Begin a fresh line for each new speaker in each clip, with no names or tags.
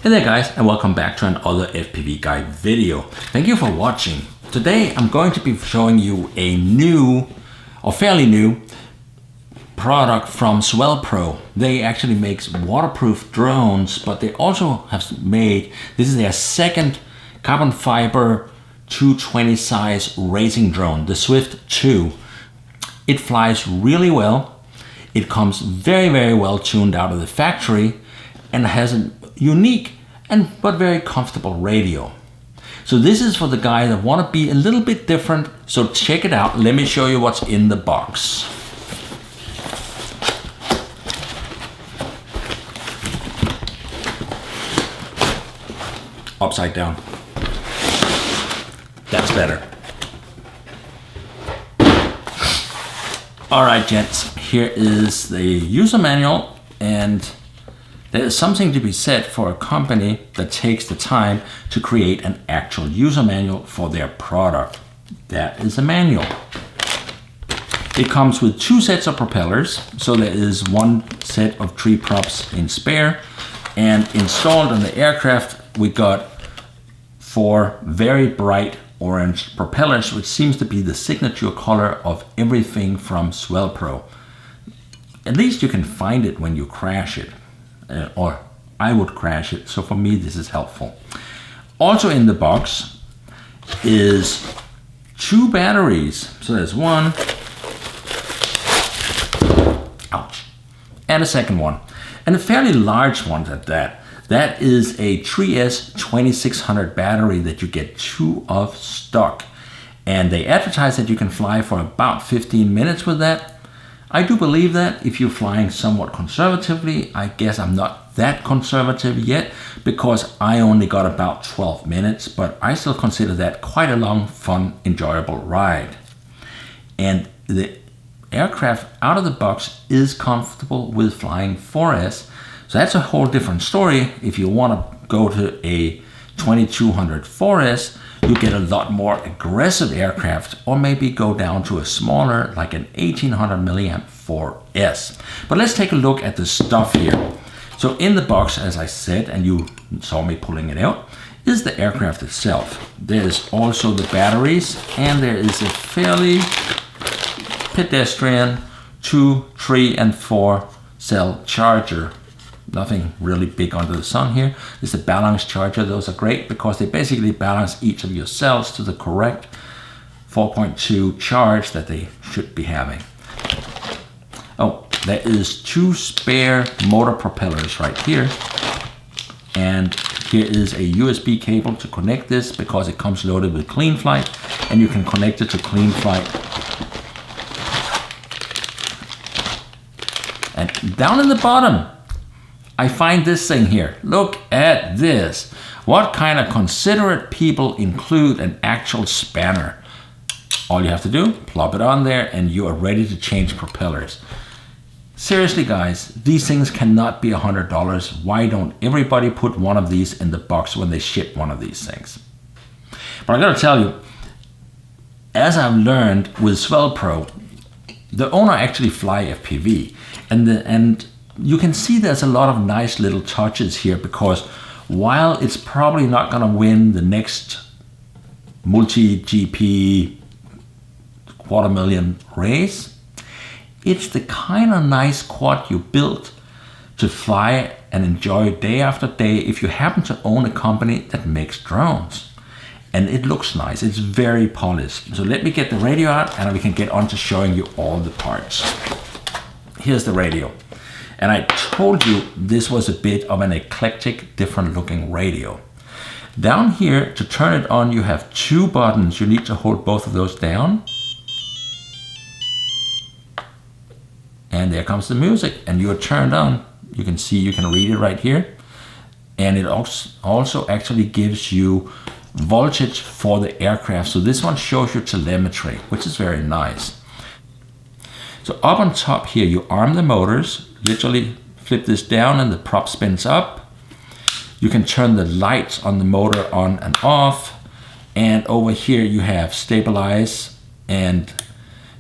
Hey there guys, and welcome back to another FPV guide video. Thank you for watching. Today I'm going to be showing you a new, or fairly new, product from Swellpro. They actually make waterproof drones, but they also have made, this is their second carbon fiber 220 size racing drone, the Swift2. It flies really well. It comes very well tuned out of the factory and has a unique but very comfortable radio. So this is for the guys that want to be a little bit different. So check it out. Let me show you what's in the box. Upside down. That's better. All right, gents, here is the user manual, and there is something to be said for a company that takes the time to create an actual user manual for their product. That is a manual. It comes with 2 sets of propellers, so there is 1 set of tree props in spare, and installed on the aircraft we got 4 very bright orange propellers, which seems to be the signature color of everything from Swellpro. At least you can find it when you crash it. Or I would crash it, so for me this is helpful. Also in the box is 2 batteries. So there's 1, ouch, and a second one, and a fairly large one at that. That is a 3S 2600 battery that you get 2 of stock, and they advertise that you can fly for about 15 minutes with that. I do believe that if you're flying somewhat conservatively. I guess I'm not that conservative yet because I only got about 12 minutes, but I still consider that quite a long, fun, enjoyable ride. And the aircraft out of the box is comfortable with flying 4S. So that's a whole different story. If you want to go to a 2200 4S, you get a lot more aggressive aircraft, or maybe go down to a smaller, like an 1800 milliamp 4S. But let's take a look at the stuff here. So in the box, as I said, and you saw me pulling it out, is the aircraft itself. There's also the batteries, and there is a fairly pedestrian 2, 3, and 4 cell charger. Nothing really big under the sun here. There's a balance charger. Those are great because they basically balance each of your cells to the correct 4.2 charge that they should be having. Oh, there is 2 spare motor propellers right here. And here is a USB cable to connect this because it comes loaded with CleanFlight, and you can connect it to CleanFlight. And down in the bottom, I find this thing here. Look at this. What kind of considerate people include an actual spanner? All you have to do, plop it on there, and you are ready to change propellers. Seriously guys, these things cannot be $100. Why don't everybody put one of these in the box when they ship one of these things? But I gotta tell you, as I've learned with Swellpro, the owner actually fly FPV, and you can see there's a lot of nice little touches here, because while it's probably not going to win the next multi-GP $250,000 race, it's the kind of nice quad you built to fly and enjoy day after day if you happen to own a company that makes drones. And it looks nice. It's very polished. So let me get the radio out and we can get on to showing you all the parts. Here's the radio. And I told you this was a bit of an eclectic, different looking radio. Down here, to turn it on, you have 2 buttons. You need to hold both of those down. And there comes the music, and you are turned on. You can see, you can read it right here. And it also actually gives you voltage for the aircraft. So this one shows you telemetry, which is very nice. So up on top here, you arm the motors. Literally flip this down and the prop spins up. You can turn the lights on the motor on and off. And over here you have stabilize, and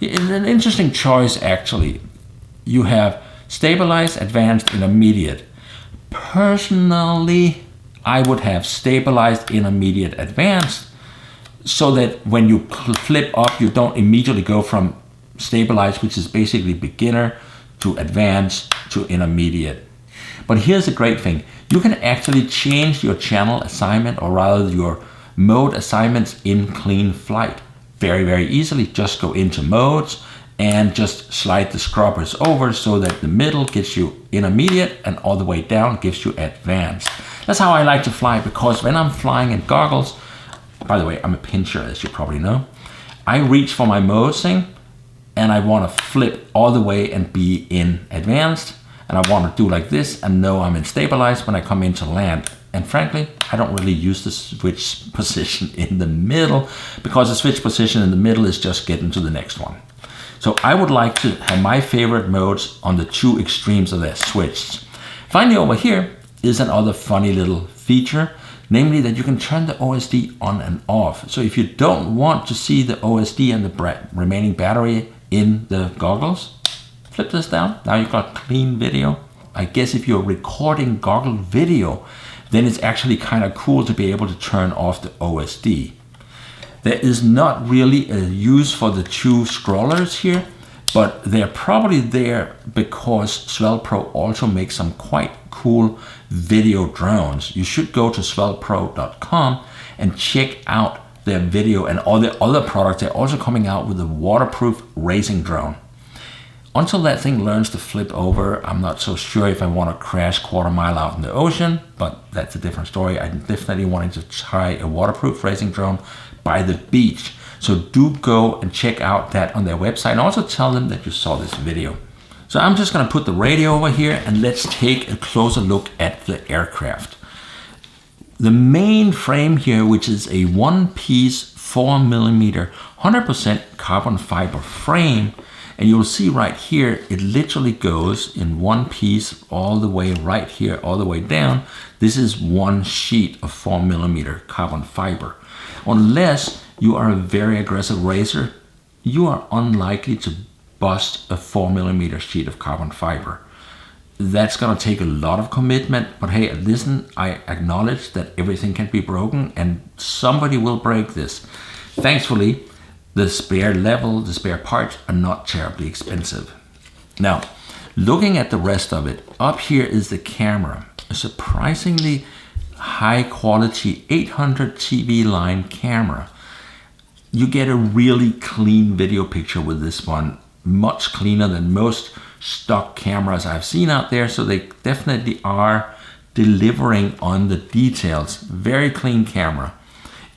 it's an interesting choice actually. You have stabilize, advanced, and immediate. Personally, I would have stabilized, intermediate, advanced, so that when you flip up, you don't immediately go from stabilized, which is basically beginner, to advanced, to intermediate. But here's the great thing. You can actually change your channel assignment, or rather your mode assignments in clean flight very, very easily. Just go into modes and just slide the scrubbers over so that the middle gives you intermediate and all the way down gives you advanced. That's how I like to fly, because when I'm flying in goggles, by the way, I'm a pincher, as you probably know, I reach for my modes thing and I want to flip all the way and be in advanced, and I want to do like this and know I'm in stabilized when I come into land. And frankly, I don't really use the switch position in the middle, because the switch position in the middle is just getting to the next one. So I would like to have my favorite modes on the two extremes of that switched. Finally, over here is another funny little feature, namely that you can turn the OSD on and off. So if you don't want to see the OSD and the remaining battery in the goggles, flip this down. Now you've got clean video. I guess if you're recording goggle video, then it's actually kind of cool to be able to turn off the OSD. There is not really a use for the two scrollers here, but they're probably there because Swellpro also makes some quite cool video drones. You should go to swellpro.com and check out their video and all the other products. They're also coming out with a waterproof racing drone. Until that thing learns to flip over, I'm not so sure if I want to crash quarter mile out in the ocean, but that's a different story. I'm definitely wanting to try a waterproof racing drone by the beach. So do go and check out that on their website, and also tell them that you saw this video. So I'm just going to put the radio over here and let's take a closer look at the aircraft. The main frame here, which is a one-piece 4mm 100% carbon fiber frame, and you'll see right here, it literally goes in one piece all the way right here, all the way down. This is one sheet of 4mm carbon fiber. Unless you are a very aggressive racer, you are unlikely to bust a 4mm sheet of carbon fiber. That's gonna take a lot of commitment, but hey, listen, I acknowledge that everything can be broken and somebody will break this. Thankfully, the spare parts are not terribly expensive. Now, looking at the rest of it, up here is the camera. A surprisingly high quality 800 TV line camera. You get a really clean video picture with this one, much cleaner than most stock cameras I've seen out there, so they definitely are delivering on the details. Very clean camera.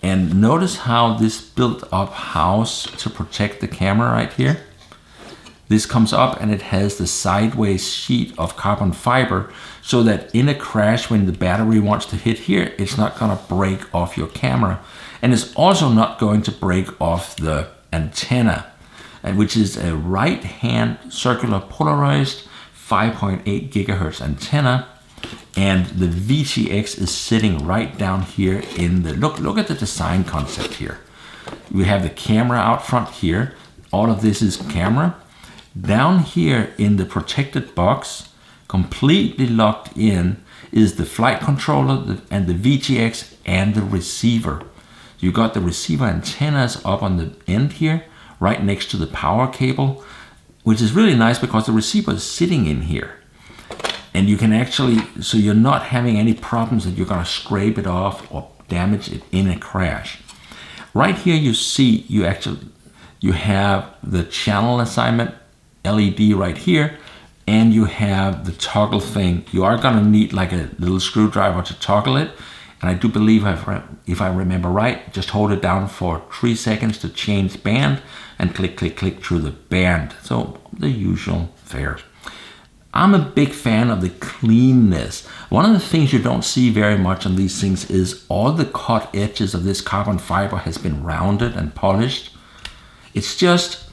And notice how this built up house to protect the camera right here. This comes up and it has the sideways sheet of carbon fiber, so that in a crash, when the battery wants to hit here, it's not gonna break off your camera. And it's also not going to break off the antenna, which is a right-hand circular polarized 5.8 gigahertz antenna. And the VTX is sitting right down here in the, look at the design concept here. We have the camera out front here. All of this is camera. Down here in the protected box, completely locked in, is the flight controller and the VTX and the receiver. You got the receiver antennas up on the end here, right next to the power cable, which is really nice because the receiver is sitting in here. And you can actually, so you're not having any problems that you're gonna scrape it off or damage it in a crash. Right here you see, you have the channel assignment LED right here, and you have the toggle thing. You are gonna need like a little screwdriver to toggle it. And I do believe, if I remember right, just hold it down for 3 seconds to change band and click, click, click through the band. So the usual fare. I'm a big fan of the cleanness. One of the things you don't see very much on these things is all the cut edges of this carbon fiber has been rounded and polished. It's just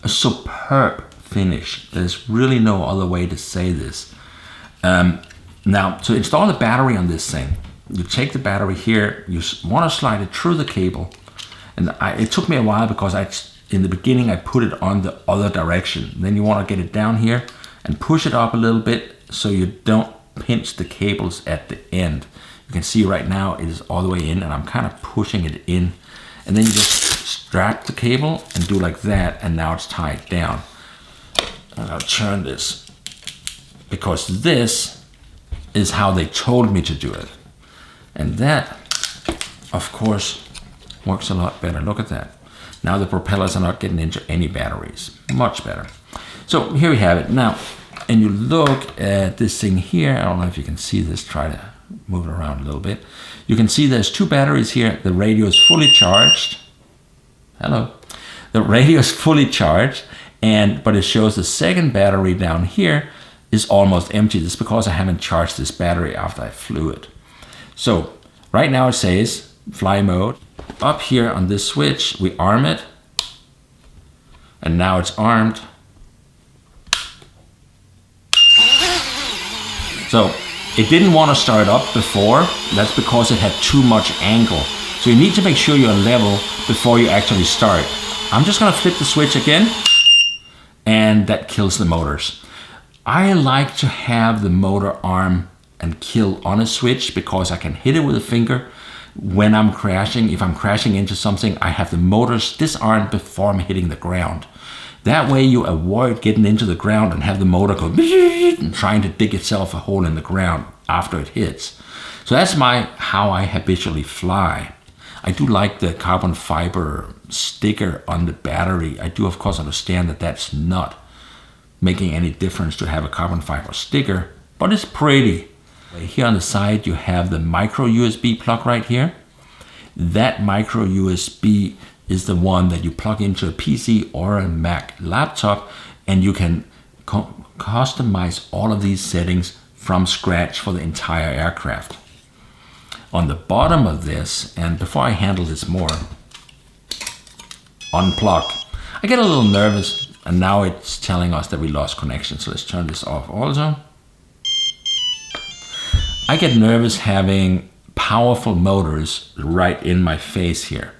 a superb finish. There's really no other way to say this. Now, to install the battery on this thing, you take the battery here, you want to slide it through the cable. And it took me a while because in the beginning I put it on the other direction. Then you want to get it down here and push it up a little bit so you don't pinch the cables at the end. You can see right now it is all the way in, and I'm kind of pushing it in. And then you just strap the cable and do like that, and now it's tied down. And I'll turn this, because this is how they told me to do it. And that, of course, works a lot better. Look at that. Now the propellers are not getting into any batteries. Much better. So here we have it. Now, and you look at this thing here. I don't know if you can see this. Try to move it around a little bit. You can see there's 2 batteries here. The radio is fully charged. Hello. The radio is fully charged, but it shows the second battery down here is almost empty. This is because I haven't charged this battery after I flew it. So right now it says fly mode. Up here on this switch, we arm it, and now it's armed. So it didn't want to start up before. That's because it had too much angle. So you need to make sure you're level before you actually start. I'm just going to flip the switch again, and that kills the motors. I like to have the motor arm and kill on a switch because I can hit it with a finger when I'm crashing. If I'm crashing into something, I have the motors disarmed before I'm hitting the ground. That way you avoid getting into the ground and have the motor go and trying to dig itself a hole in the ground after it hits. So that's how I habitually fly. I do like the carbon fiber sticker on the battery. I do, of course, understand that that's not making any difference to have a carbon fiber sticker, but it's pretty. Here on the side, you have the micro USB plug right here. That micro USB is the one that you plug into a PC or a Mac laptop, and you can customize all of these settings from scratch for the entire aircraft. On the bottom of this, and before I handle this more, unplug. I get a little nervous, and now it's telling us that we lost connection, so let's turn this off also. I get nervous having powerful motors right in my face here.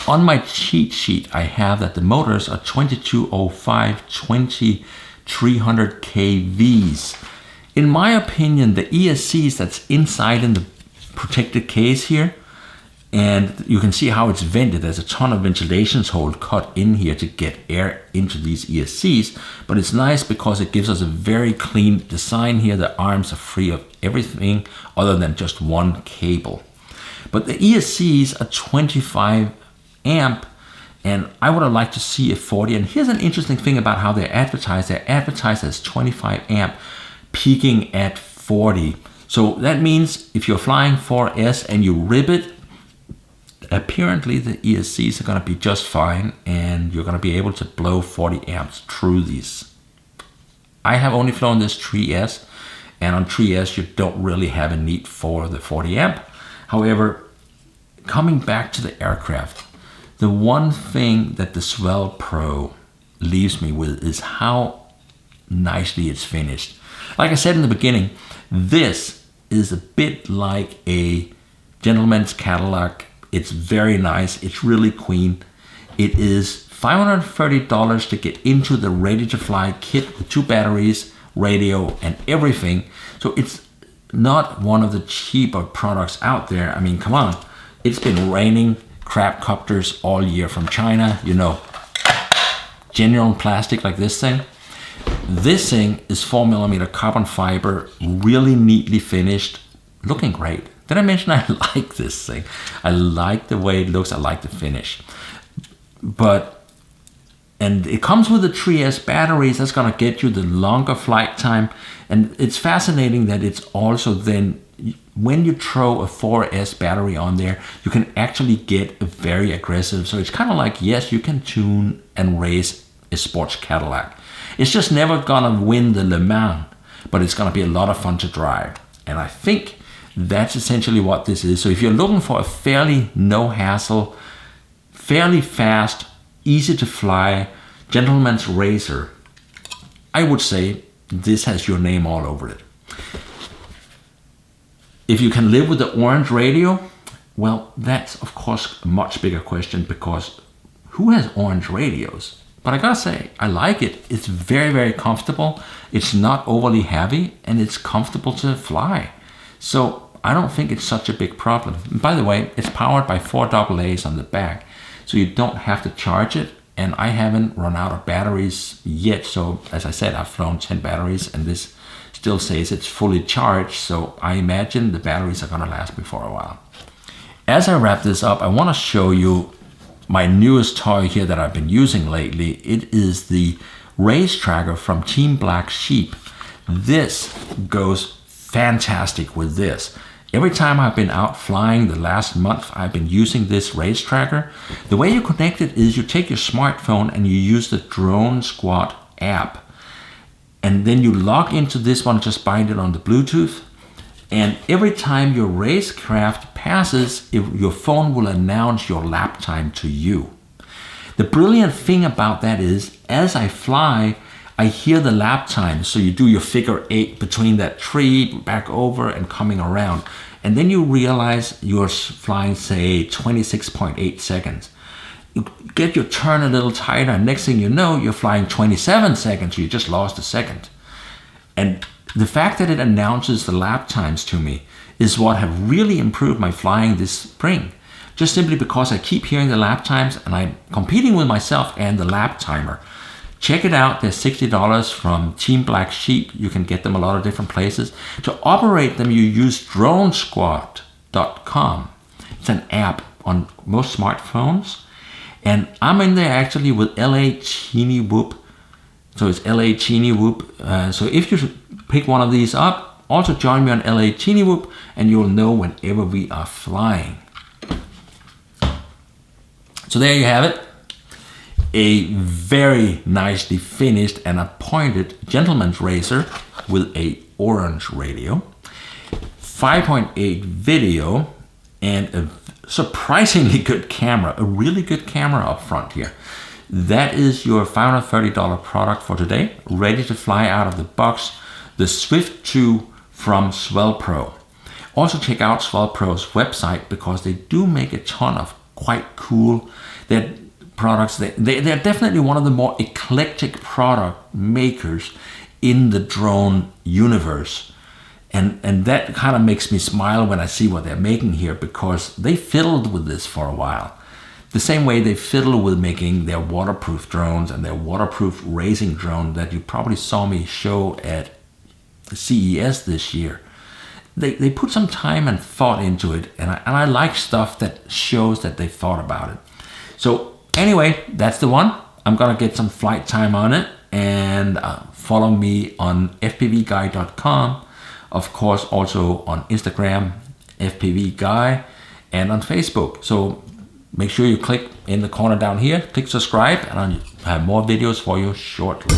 On my cheat sheet, I have that the motors are 2205 2300 kVs. In my opinion, the ESCs that's inside in the protected case here, and you can see how it's vented. There's a ton of ventilation holes cut in here to get air into these ESCs, but it's nice because it gives us a very clean design here. The arms are free of everything other than just one cable. But the ESCs are 25 amp, and I would have liked to see a 40. And here's an interesting thing about how they're advertised. They're advertised as 25 amp, peaking at 40. So that means if you're flying 4S and you rib it, apparently the ESCs are going to be just fine, and you're going to be able to blow 40 amps through these. I have only flown this 3S, and on 3S you don't really have a need for the 40 amp. However, coming back to the aircraft, the one thing that the Swellpro leaves me with is how nicely it's finished. Like I said in the beginning, this is a bit like a gentleman's Cadillac. It's very nice. It's really clean. It is $530 to get into the ready-to-fly kit with 2 batteries, radio, and everything. So it's not one of the cheaper products out there. I mean, come on. It's been raining crap copters all year from China. You know, genuine plastic like this thing. This thing is 4mm carbon fiber, really neatly finished, looking great. Did I mention I like this thing? I like the way it looks, I like the finish. And it comes with the 3S batteries. That's gonna get you the longer flight time. And it's fascinating that it's also then, when you throw a 4S battery on there, you can actually get a very aggressive. So it's kind of like, yes, you can tune and race a sports Cadillac. It's just never gonna win the Le Mans, but it's gonna be a lot of fun to drive. And I think that's essentially what this is. So if you're looking for a fairly no hassle, fairly fast, easy to fly, gentleman's racer, I would say this has your name all over it. If you can live with the orange radio, well, that's of course a much bigger question, because who has orange radios? But I gotta say, I like it. It's very, very comfortable. It's not overly heavy, and it's comfortable to fly. So I don't think it's such a big problem. And by the way, it's powered by 4 AA's on the back, so you don't have to charge it. And I haven't run out of batteries yet. So as I said, I've flown 10 batteries, and this still says it's fully charged. So I imagine the batteries are gonna last me for a while. As I wrap this up, I wanna show you my newest toy here that I've been using lately. It is the race tracker from Team Black Sheep. This goes fantastic with this. Every time I've been out flying the last month, I've been using this race tracker. The way you connect it is you take your smartphone and you use the Drone Squad app. And then you log into this one, just bind it on the Bluetooth. And every time your racecraft passes, your phone will announce your lap time to you. The brilliant thing about that is, as I fly, I hear the lap time. So you do your figure 8 between that tree, back over and coming around. And then you realize you're flying, say, 26.8 seconds. You get your turn a little tighter, and next thing you know, you're flying 27 seconds. You just lost a second. And the fact that it announces the lap times to me is what have really improved my flying this spring. Just simply because I keep hearing the lap times, and I'm competing with myself and the lap timer. Check it out. They're $60 from Team Black Sheep. You can get them a lot of different places. To operate them, you use dronesquad.com. It's an app on most smartphones. And I'm in there actually with LA Teeny Whoop. So it's LA Teeny Whoop. So if you pick one of these up, also join me on LA Teeny Whoop, and you'll know whenever we are flying. So there you have it. A very nicely finished and appointed gentleman's racer with a orange radio, 5.8 video, and a surprisingly good camera, a really good camera up front here. That is your $530 product for today, ready to fly out of the box, the Swift2 from Swellpro. Also check out Swellpro's website, because they do make a ton of quite cool products. They're definitely one of the more eclectic product makers in the drone universe. And that kind of makes me smile when I see what they're making here, because they fiddled with this for a while. The same way they fiddle with making their waterproof drones and their waterproof racing drone that you probably saw me show at CES this year. They put some time and thought into it, and I like stuff that shows that they thought about it. So anyway, that's the one. I'm gonna get some flight time on it, and follow me on fpvguy.com. Of course, also on Instagram, fpvguy, and on Facebook. So make sure you click in the corner down here, click subscribe, and I'll have more videos for you shortly.